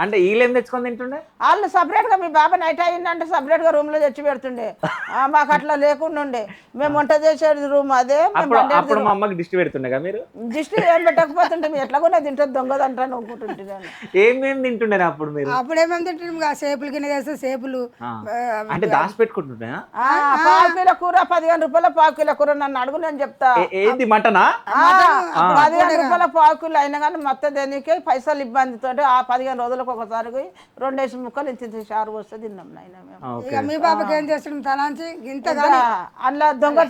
అంటే వీళ్ళేం తెచ్చుకొని తింటుండే? వాళ్ళు సపరేట్గా మీ బాబా నైట్ అయిందంటే సపరేట్గా రూమ్లో తెచ్చి పెడుతుండే. మాకు అట్లా లేకుండా ఉండే. మేము వంట చేసేది రూమ్ అదే, మేము అప్పుడు మా అమ్మకి దిష్టి పెడుతుండే మీరు? దిష్టి ఏం పెట్టకపోతుంటే మేము ఎట్లా కూడా తింటుంది దొంగదంటాను అనుకుంటుంటే నేను. ఏమేమి తింటుండే అప్పుడు మీరు? అప్పుడు ఏమేమి తింటున్నాం, సేపులు కింద చేస్తే సేపులు. అంటే దాచి పెట్టుకుంటుండే? పావు కిలో కూర 15 రూపాయల పావు కిలో కూర నన్ను అడుగు నేను చెప్తా. ఏంది మటనా? 15 రూపాయల పావు కిలో అయినా కానీ మొత్తం దేనికి పైసలు ఇబ్బందితో ఆ 15 రోజులకు ఒకసారి 2 ముక్కలు ఇంత షారు వస్తే తిన్నాం నాయన మేము. ఇక మీ బాబాకి ఏం చేస్తున్నాం తలాంచి ఇంత అందులో దొంగ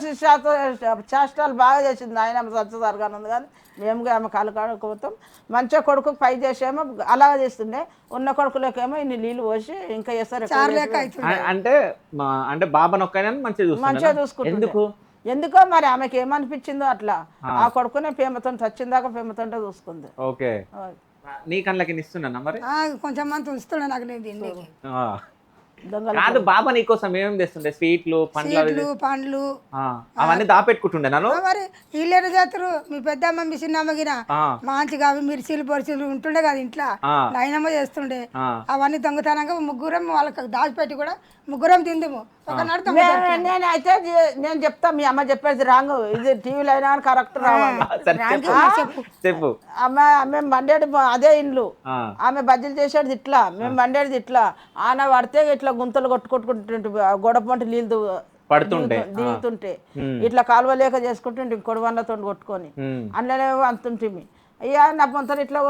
చేష్టాలు బాగా చేసింది ఆయన సత్యసారిగానే ఉంది. కానీ మేము ఆమె కాలు కాడుకోతాం. మంచిగా కొడుకు పై చేసేమో అలాగే చేస్తుండే, ఉన్న కొడుకులకేమో ఇన్ని నీళ్ళు పోసి ఇంకా వేస్తారు. అంటే బాబా నొక్కైనా మంచిగా చూసుకుంటాం. ఎందుకు? ఎందుకో మరి ఆమెకి ఏమనిపించిందో అట్లా. ఆ కొడుకునే ప్రేమతో చచ్చిందాకా ప్రేమతో చూసుకుంది. ఓకే. నీ కళ్ళకి ఇస్తున్నా మరి? కొంచెం మంది ఉంచుతున్నా నాకు నేను తిండికి. కాదు, బాబా నీకోసం ఏమేమి తెస్తుండే? స్వీట్లు, పండ్లు అవన్నీ దాపెట్టుకుంటుండే నన్ను. మరి వీళ్ళేనా చేస్తారు? మీ పెద్దమ్మ మీ చిన్నమ్మ గిన మంచిగా అవి మిర్చీలు పొరిచీలు ఉంటుండే కదా ఇంట్లో, నాయనమ్మ చేస్తుండే. అవన్నీ దొంగతనంగా ముగ్గురం వాళ్ళకి దాచిపెట్టి కూడా ముగ్గురం తిందుము. ఒకనాడు నేనైతే నేను చెప్తా, మీ అమ్మ చెప్పేది రాంగ్, ఇది టీవీలో అయినా కరెక్ట్ రావాలి. చెప్పు. మేము వండేది అదే ఇండ్లు, ఆమె బజ్జీలు చేసేది ఇట్లా, మేము వండేది ఇట్లా. ఆన పడితే ఇట్లా గుంతలు కొట్టుకుంటుంటే గొడపంటి నీళ్ళు దిగుతుంటే ఇట్లా కాలువ లేక చేసుకుంటుంటే ఇంకొడి వన్లతో కొట్టుకొని అందులోనే అంతుంటిమి. అయ్యా నా పొంతలు ఇట్లా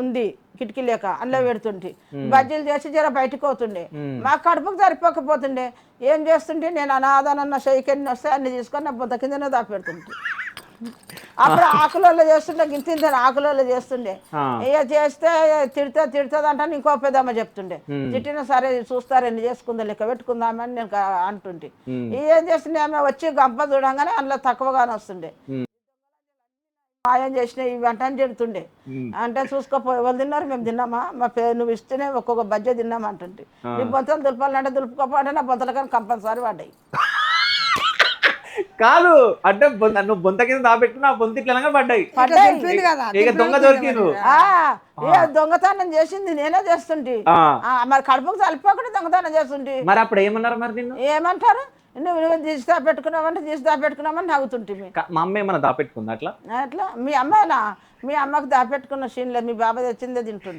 ఉంది కిటికీ లేక అందులో పెడుతుంటే బజ్జీలు చేసి జర బయటకు అవుతుండే. మాకు కడుపుకు సరిపోకపోతుండే. ఏం చేస్తుంటే నేను అనాథనన్న షైకెన్ని వస్తే అన్ని తీసుకొని నా పొంత కిందనే దాపెడుతుంటే. అప్పుడు ఆకులలో చేస్తుండే, గింత ఆకులలో చేస్తుండే. ఇక చేస్తే తిడుతుంది అంటే ఇంకో పెద్దమ్మ చెప్తుండే. తిట్టినా సరే చూస్తారు ఎన్ని చేసుకుందా లెక్క పెట్టుకుందామని నేను అంటుంటే. ఏం చేస్తుండే, ఆమె వచ్చి గంప చూడంగానే అందులో తక్కువగానే వస్తుండే. మాయం చేసిన ఇవి అంటే అని చెడుతుండే. అంటే చూసుకోపో ఎవరు తిన్నారు, మేము తిన్నామా, నువ్వు ఇస్తేనే ఒక్కొక్క బజ్జే తిన్నామా అంటుంటే. నీ బొంతలు దులపాలంటే దులుపుకోపోతే నా బొంతల కానీ కంపల్సరీ పడ్డాయి. కాదు అంటే నువ్వు బొంత కింద దాపెట్టు, నా బొంత ఇట్లా పడ్డాయి. ఇక దొంగ దొరికి దొంగతనం చేసింది నేనే చేస్తుంటే. మరి కడుపుకు చల్లిపోకుండా దొంగతనం చేస్తుంటే. మరి అప్పుడు ఏమన్నారు మరి నిన్ను? ఏమంటారు, నువ్వు తీసి దాపెట్టుకున్నావంటే తీసి దాపెట్టుకున్నామని నవ్వుతుంటే. మా అమ్మ ఏమన్నా దాపెట్టుకుంది అట్లా? అట్లా మీ అమ్మాయినా? మీ అమ్మకి దాపెట్టుకున్న సీన్ లేదు, మీ బాబా తెచ్చిందే తింటుండే.